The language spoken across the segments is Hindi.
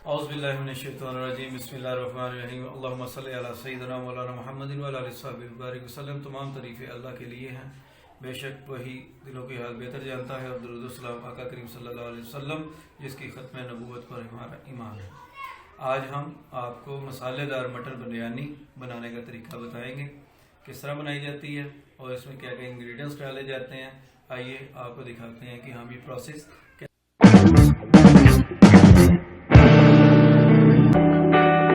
औज़ुबिल्लाहिमिनश्शैतानिर्रजीम बिस्मिल्लाहिर्रहमानिर्रहीम अल्लाहुम्मा सल्लि अला सय्यिदिना मौलाना मुहम्मदिन व अला आलिहि वसल्लम वसल्लम। तमाम तारीफ़ें अल्लाह के लिए हैं, बेशक वही दिलों की हाल बेहतर जानता है। और दुरूद व सलाम आका करीम सल्लल्लाहु अलैहि वसल्लम जिसकी ख़त्म नबूवत पर हमारा ईमान है। आज हम आपको मसालेदार मटर बिरयानी बनाने का तरीका बताएंगे, किस तरह बनाई जाती है और इसमें क्या क्या इंग्रेडिएंट्स डाले जाते हैं। आइए आपको दिखाते हैं कि हम ये प्रोसेस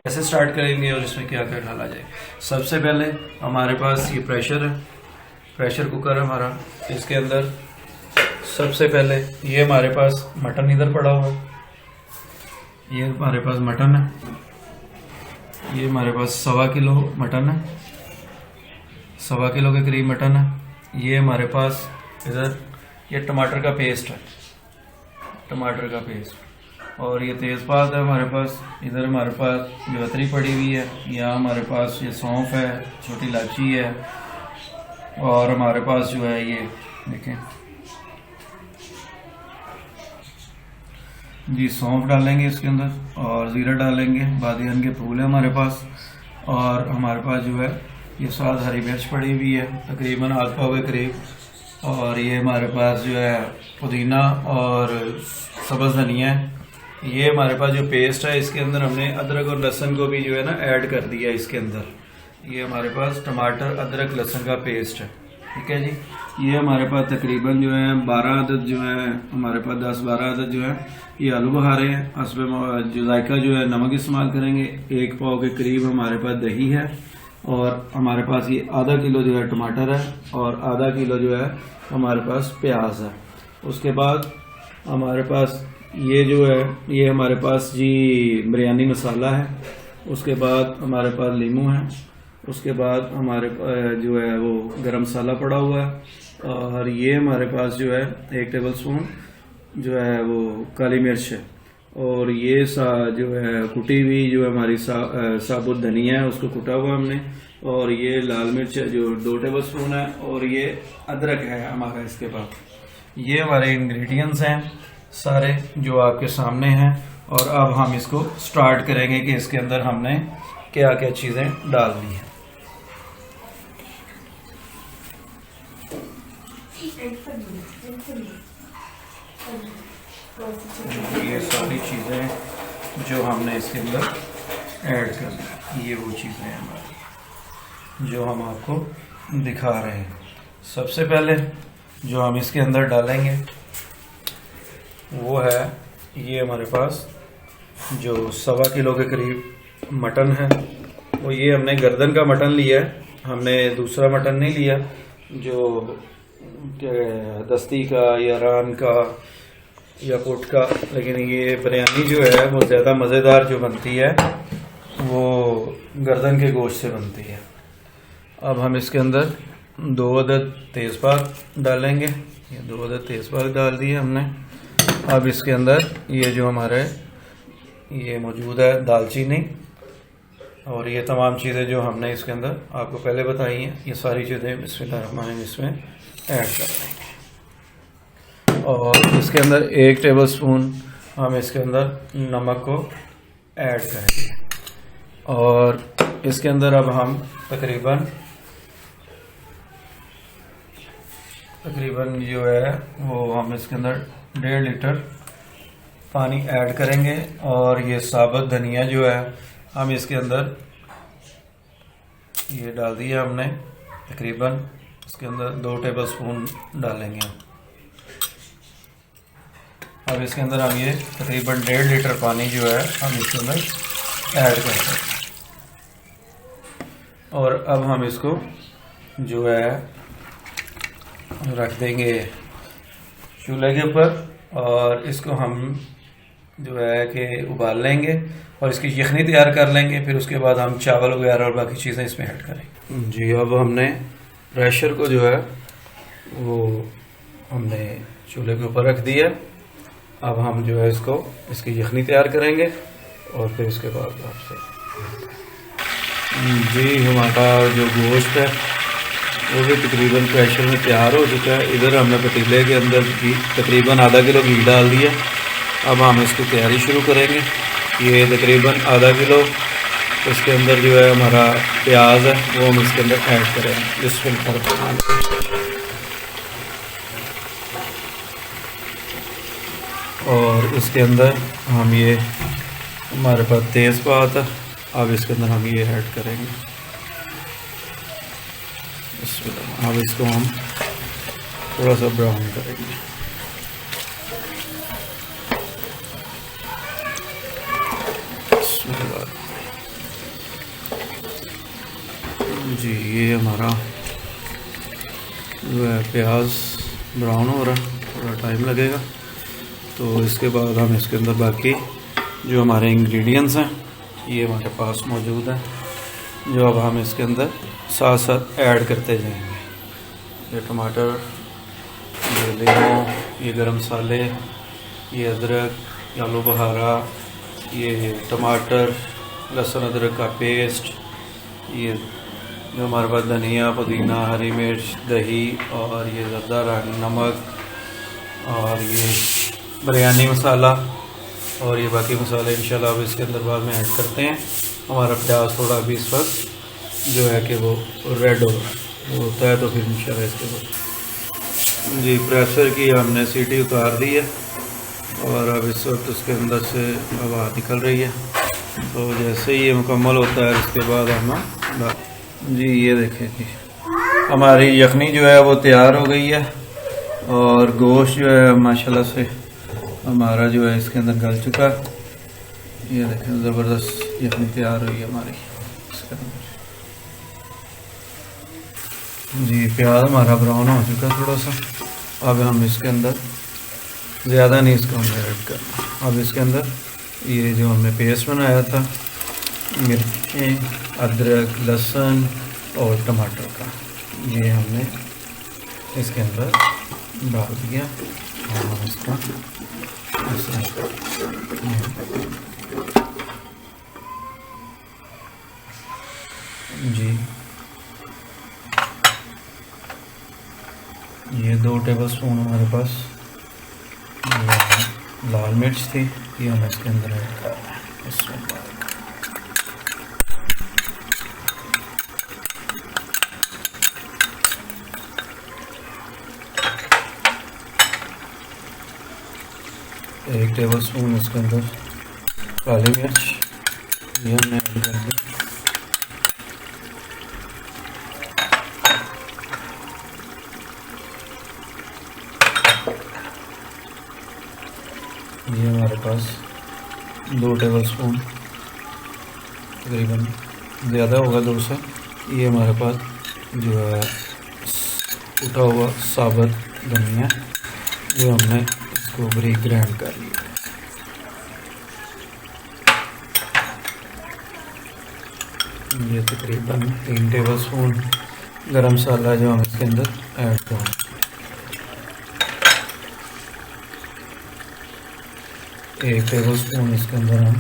कैसे स्टार्ट करेंगे और इसमें क्या क्या डाला जाए। सबसे पहले हमारे पास ये प्रेशर है, प्रेशर कुकर है हमारा। इसके अंदर सबसे पहले ये हमारे पास मटन इधर पड़ा हुआ है, ये हमारे पास मटन है, ये हमारे पास 1.25 किलो मटन है, 1.25 किलो के करीब मटन है। ये हमारे पास इधर ये टमाटर का पेस्ट है, टमाटर का पेस्ट, और ये तेज़पात है हमारे पास। इधर हमारे पास जवतरी पड़ी हुई है, यहाँ हमारे पास ये सौंफ है, छोटी इलायची है, और हमारे पास जो है ये देखें जी सौंफ डालेंगे इसके अंदर, और ज़ीरा डालेंगे, बादियान के फूल है हमारे पास, और हमारे पास जो है ये साथ हरी मिर्च पड़ी हुई है तकरीबन आध पाव के करीब, और ये हमारे पास जो है पुदीना और सब्ज़ धनिया है। ये हमारे पास जो पेस्ट है इसके अंदर हमने अदरक और लहसुन को भी जो है ना ऐड कर दिया इसके अंदर। ये हमारे पास टमाटर अदरक लहसुन का पेस्ट है, ठीक है जी। ये हमारे पास तकरीबन जो है 12 अदद जो है हमारे पास 10-12 अदद जो है ये आलू बुखारे हैं। हस्बे जो जायका जो है नमक इस्तेमाल करेंगे। 1 पाव के करीब हमारे पास दही है, और हमारे पास ये आधा किलो जो है टमाटर है, और आधा किलो जो है हमारे पास प्याज है। उसके बाद हमारे पास ये जो है ये हमारे पास जी बिरयानी मसाला है। उसके बाद हमारे पास लीमू है। उसके बाद हमारे जो है वो गरम मसाला पड़ा हुआ है, और ये हमारे पास जो है 1 टेबल स्पून जो है वो काली मिर्च है, और ये जो है कुटी हुई जो है हमारी साबुत धनिया है, उसको कुटा हुआ हमने, और ये लाल मिर्च है जो 2 टेबल स्पून है, और ये अदरक है हमारा इसके पास। ये हमारे इंग्रेडिएंट्स हैं सारे जो आपके सामने हैं, और अब हम इसको स्टार्ट करेंगे कि इसके अंदर हमने क्या क्या चीज़ें डालनी हैं। ये सारी चीज़ें जो हमने इसके अंदर ऐड करनी, ये वो चीज़ें हैं हमारी जो हम आपको दिखा रहे हैं। सबसे पहले जो हम इसके अंदर डालेंगे वो है ये हमारे पास जो 1.25 किलो के करीब मटन है। वो ये हमने गर्दन का मटन लिया है, हमने दूसरा मटन नहीं लिया जो दस्ती का या रान का या पुट का। लेकिन ये बिरयानी जो है वो ज़्यादा मज़ेदार जो बनती है वो गर्दन के गोश्त से बनती है। अब हम इसके अंदर 2 अदद तेज़पात डालेंगे, ये 2 अदद तेज़पात डाल दिए हमने। अब इसके अंदर ये जो हमारे ये मौजूद है दालचीनी, और ये तमाम चीज़ें जो हमने इसके अंदर आपको पहले बताई हैं, ये सारी चीज़ें बिस्मिल्लाहिर्रहमानिर्रहीम इसमें ऐड कर देंगे। और इसके अंदर 1 टेबल स्पून हम इसके अंदर नमक को ऐड करेंगे, और इसके अंदर अब हम तकरीबन जो है वो हम इसके अंदर 1.5 लीटर पानी ऐड करेंगे, और ये साबुत धनिया जो है हम इसके अंदर ये डाल दिया हमने, तकरीबन इसके अंदर 2 टेबल स्पून डालेंगे। अब इसके अंदर हम ये तकरीबन 1.5 लीटर पानी जो है हम इसके अंदर ऐड कर देंगे, और अब हम इसको जो है रख देंगे चूल्हे के ऊपर, और इसको हम जो है कि उबाल लेंगे और इसकी यखनी तैयार कर लेंगे। फिर उसके बाद हम चावल वगैरह और बाकी चीज़ें इसमें ऐड करेंगे जी। अब हमने प्रेशर को जो है वो हमने चूल्हे के ऊपर रख दिया। अब हम जो है इसको इसकी यखनी तैयार करेंगे, और फिर इसके बाद आपसे जी हमारा जो गोश्त है वो भी तकरीबन प्रेशर में तैयार हो चुका है। इधर हमने पतीले के अंदर घी तकरीबन आधा किलो घी डाल दिया। अब हम इसकी तैयारी शुरू करेंगे। ये तकरीबन आधा किलो इसके अंदर जो है हमारा प्याज है वो हम इसके अंदर ऐड करेंगे। और इसके अंदर हम ये हमारे पास तेज़पात है, अब इसके अंदर हम ये ऐड करेंगे। अब इसको हम थोड़ा सा ब्राउन करेंगे। जी ये हमारा जो है प्याज ब्राउन हो रहा है, थोड़ा टाइम लगेगा। तो इसके बाद हम इसके अंदर बाकी जो हमारे इंग्रेडिएंट्स हैं ये हमारे पास मौजूद है, जो अब हम इसके अंदर साथ साथ ऐड करते जाएंगे। ये टमाटर, ये लीमू, ये गरम मसाले, ये अदरक, आलू बहारा, ये टमाटर, लहसुन अदरक का पेस्ट, ये जो हमारे पास धनिया, पुदीना, हरी मिर्च, दही और ये ज़्यादा रंग, नमक और ये बिरयानी मसाला और ये बाकी मसाले इंशाल्लाह अब इसके अंदर बाद में ऐड करते हैं। हमारा प्याज थोड़ा अभी इस वक्त जो है कि वो रेड हो रहा है, वो होता है तो फिर इंशाल्लाह इसके बाद जी प्रेशर की हमने सीटी उतार दी है और अब इस वक्त उसके अंदर से हवा निकल रही है। तो जैसे ही ये मुकम्मल होता है इसके बाद हम जी ये देखें जी हमारी यखनी जो है वो तैयार हो गई है और गोश्त जो है माशाल्लाह से हमारा जो है इसके अंदर गल चुका है। ये देखें ज़बरदस्त यखनी तैयार हुई है हमारी इसके अंदर। जी प्याज हमारा ब्राउन हो चुका है थोड़ा सा। अब हम इसके अंदर ज़्यादा नहीं इसको हमने ऐड करना। अब इसके अंदर ये जो हमने पेस्ट बनाया था मिर्चें, अदरक, लहसुन और टमाटर का, ये हमने इसके अंदर डाल दिया और हम इसका जी ये 2 टेबलस्पून हमारे पास लाल मिर्च थी, ये हम इसके अंदर ऐड कर रहे हैं। इसमें 1 टेबलस्पून इसके अंदर काली मिर्च ये हमने ऐड कर दी। ये हमारे पास 2 टेबलस्पून तकरीबन ज़्यादा होगा 2 से। ये हमारे पास जो है उठा हुआ साबुत धनिया जो हमने इसको बारीक ग्राइंड कर लिया। ये तकरीबन 3 टेबलस्पून गरम मसाला जो हम इसके अंदर ऐड करें। एक टेबलस्पून इसके अंदर हम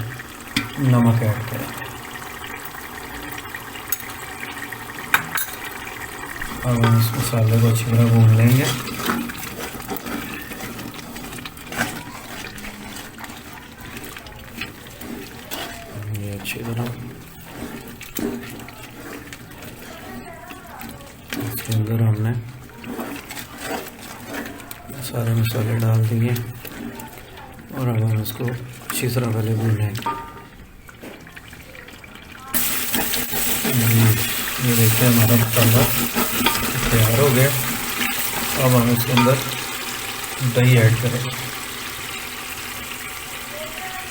नमक ऐड करेंगे। अब हम इस मसाले को अच्छी तरह भून लेंगे। ये अच्छी तरह इसके अंदर हमने सारे मसाले डाल दिए और अब हम इसको अच्छी तरह पहले भूनेंगे। ये देखिए हमारा मसाला तैयार हो गया। अब हम इसके अंदर दही ऐड करेंगे।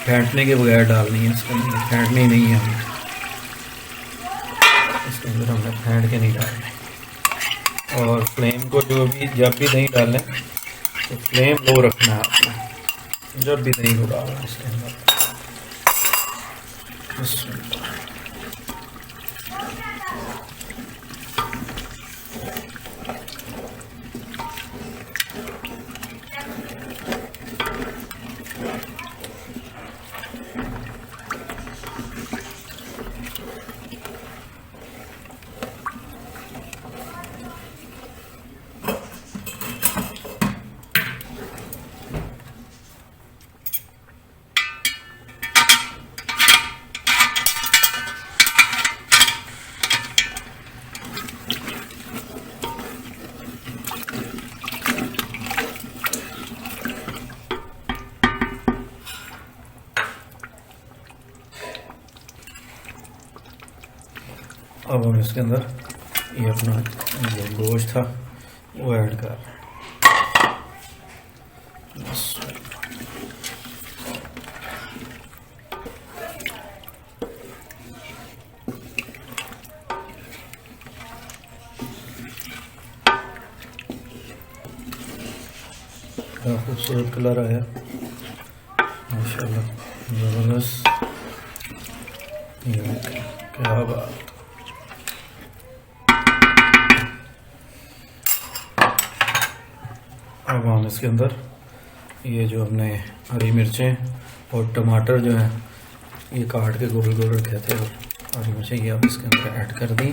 फेंटने के बगैर डालनी है इसके अंदर, फेंटनी नहीं है हमें इसके अंदर, हमने फेंट के नहीं डालने। और फ्लेम को जो भी जब भी दही डालें तो फ्लेम लो रखना है आपने जब भी दही को डालना इसके अंदर। अब हम इसके अंदर ये अपना जो गोश्त था वो ऐड कर रहे हैं। बड़ा खूबसूरत कलर आया माशाल्लाह, ज़बरदस्त। क्या बात। अब हम इसके अंदर ये जो हमने हरी मिर्चें और टमाटर जो है ये काट के गोल गोल रखे थे, हरी मिर्चें ये अब इसके अंदर ऐड कर दी।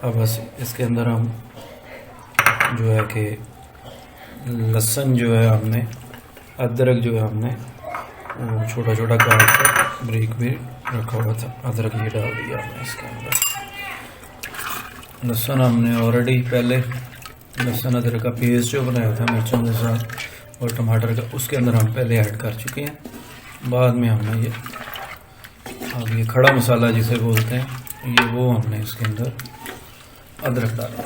अब बस इसके अंदर हम जो है कि लहसुन जो है हमने, अदरक जो है हमने छोटा छोटा काट कर ब्रेक भी रखा हुआ था, अदरक ये डाल दिया हमने इसके अंदर। लहसुन हमने ऑलरेडी पहले लहसुन अदरक का पेस्ट जो बनाया था मिर्चों के साथ और टमाटर का, उसके अंदर हम पहले ऐड कर चुके हैं। बाद में हमने ये अब ये खड़ा मसाला जिसे बोलते हैं ये वो हमने इसके अंदर अदरक डाला।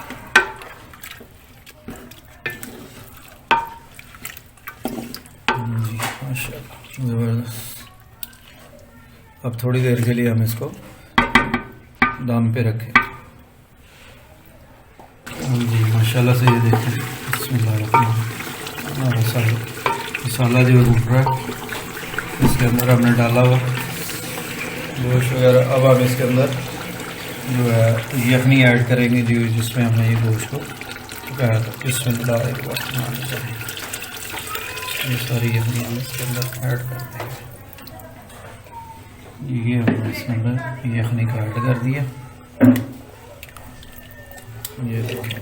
जी माशाल्लाह ज़बरदस्त। अब थोड़ी देर के लिए हम इसको दम पे रखें। जी माशाल्लाह से ये देखें, बिस्मिल्लाह मसाला जो उठ रहा है इसके अंदर हमने डाला हुआ गोश्त वगैरह। अब हम इसके अंदर जो है यखनी ऐड करेंगे जो जिसमें हमने ये गोश्त को पकाया था। बिस्मिल्लाह, ये सारी यखनी हम इसके अंदर ऐड कर देंगे। ये हमने इसके अंदर यखनी का ऐड कर दिया। ये देखिए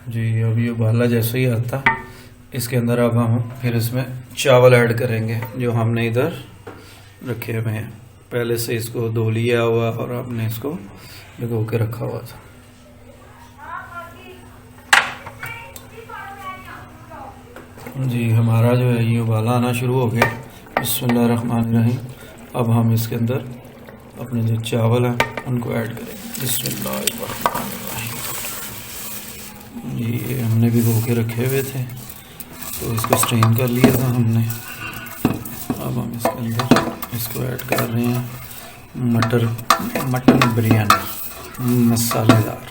जी अब ये उबाला जैसे ही आता इसके अंदर अब हम फिर इसमें चावल ऐड करेंगे जो हमने इधर रखे हुए हैं। पहले से इसको धो लिया हुआ और हमने इसको भिगो के रखा हुआ था। जी हमारा जो है ये उबाला आना शुरू हो गया। बिस्मिल्लाहिर्रहमानिर्रहीम। अब हम इसके अंदर अपने जो चावल हैं उनको ऐड करेंगे। बिस्मिल्लाहिर्रहमानिर्रहीम। ये हमने भिगो के रखे हुए थे तो इसको स्ट्रेन कर लिया था हमने। अब हम इसके अंदर इसको ऐड कर रहे हैं मटन बिरयानी मसालेदार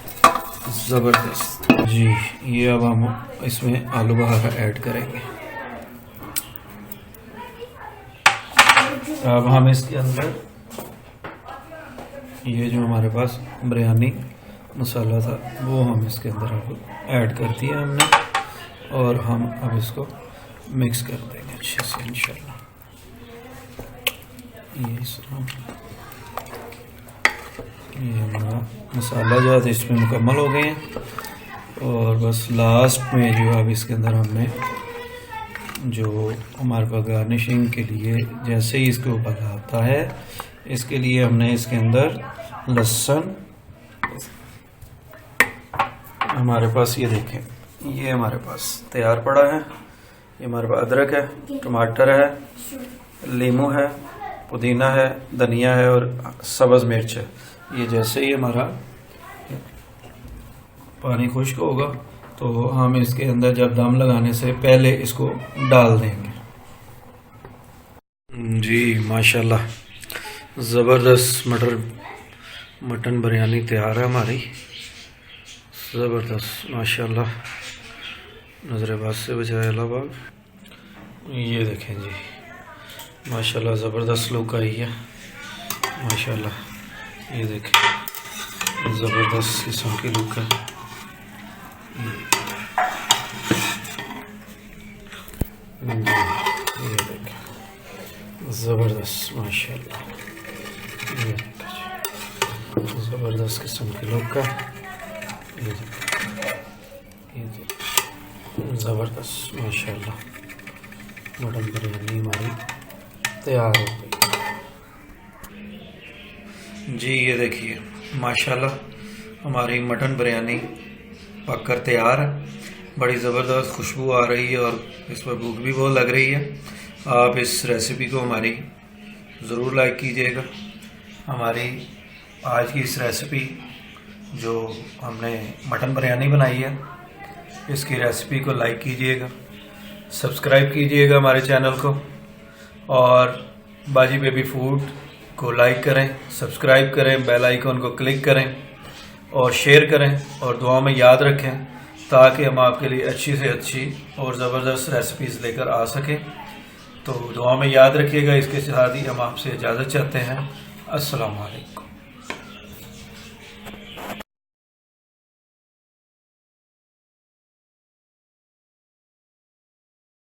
ज़बरदस्त। जी ये अब हम इसमें आलू बहारा ऐड करेंगे। अब हम इसके अंदर ये जो हमारे पास बिरयानी मसाला था वो हम इसके अंदर अब ऐड कर दिया हमने और हम अब इसको मिक्स कर देंगे अच्छे से इंशाल्लाह। ये हमारा मसाला जो है इसमें मुकम्मल हो गए हैं और बस लास्ट में जो अब इसके अंदर हमने जो हमारे पास गार्निशिंग के लिए जैसे ही इसको बनाता है इसके लिए हमने इसके अंदर लहसुन हमारे पास ये देखें ये हमारे पास तैयार पड़ा है। ये हमारे पास अदरक है, टमाटर है, लीमू है, पुदीना है, धनिया है और सब्ज़ मिर्च है। ये जैसे ही हमारा पानी खुश्क होगा तो हम इसके अंदर जब दम लगाने से पहले इसको डाल देंगे। जी माशाल्लाह ज़बरदस्त मटन बिरयानी तैयार है हमारी। ज़बरदस्त माशाल्लाह। नजरेबाज से बचाए अल्लाह। ये देखें जी माशाल्लाह ज़बरदस्त लुक आई है माशाल्लाह। ये देखें ज़बरदस्त किस्म की लुक है। ये देखें ज़बरदस्त माशाल्लाह। ये ज़बरदस्त किस्म की लुक है। ये ज़बरदस्त माशाल्लाह मटन बिरयानी हमारी तैयार हो गई। जी ये देखिए माशाल्लाह हमारी मटन बिरयानी पककर तैयार है। बड़ी ज़बरदस्त खुशबू आ रही है और इस पर भूख भी बहुत लग रही है। आप इस रेसिपी को हमारी ज़रूर लाइक कीजिएगा। हमारी आज की इस रेसिपी जो हमने मटन बिरयानी बनाई है, इसकी रेसिपी को लाइक कीजिएगा, सब्सक्राइब कीजिएगा हमारे चैनल को, और बाजी बेबी फूड को लाइक करें, सब्सक्राइब करें, बेल आइकन को क्लिक करें और शेयर करें, और दुआ में याद रखें ताकि हम आपके लिए अच्छी से अच्छी और ज़बरदस्त रेसिपीज़ लेकर आ सकें। तो दुआ में याद रखिएगा। इसके साथ ही हम आपसे इजाज़त चाहते हैं। अस्सलाम वालेकुम।